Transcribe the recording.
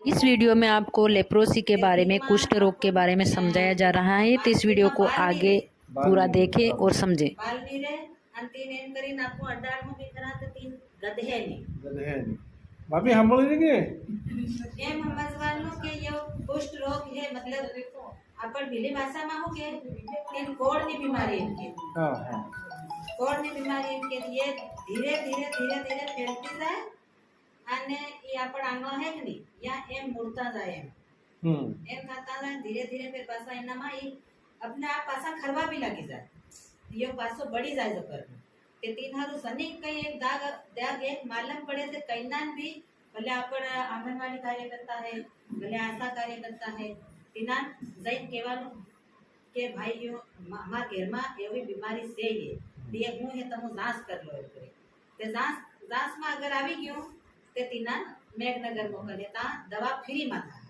इस वीडियो में आपको लेप्रोसी के बारे में, कुष्ठ रोग के बारे में समझाया जा रहा है। तो इस वीडियो को आगे पूरा देखें और समझें। भाभी સાંભળી કે એમ સમજવાનું કે યો કુષ્ઠ રોગ છે મતલબ આપણ ભીલી ભાષામાં શું કે તેન કોળની બીમારી એમ કે કોળની બીમારી એમ કે ये ધીરે ધીરે ધીરે ધીરે ફેલતી જાય અને એ આપણ આંગળો હે કે નહીં યા એમ મૂળતા જાય એમ થતા જાય ધીરે ધીરે ફેર પાછા એનામાં એ अपने आप पासा खरवा भी लगी जाए ये पासो बड़ी जाए जबर ते तीन हारू सनिक कई एक दाग एक मालूम पड़े थे कैनान भी भले आपण आंगनवाड़ी कार्यकर्ता है भले आशा कार्यकर्ता है तीना जैन केवानो के भाई यो मामा घर में एवी बीमारी से है ये हूं है तमो जांच कर लो करे ते जांच में अगर आवी गयो ते तीना मेघनगर मोकले ता दवा फ्री में था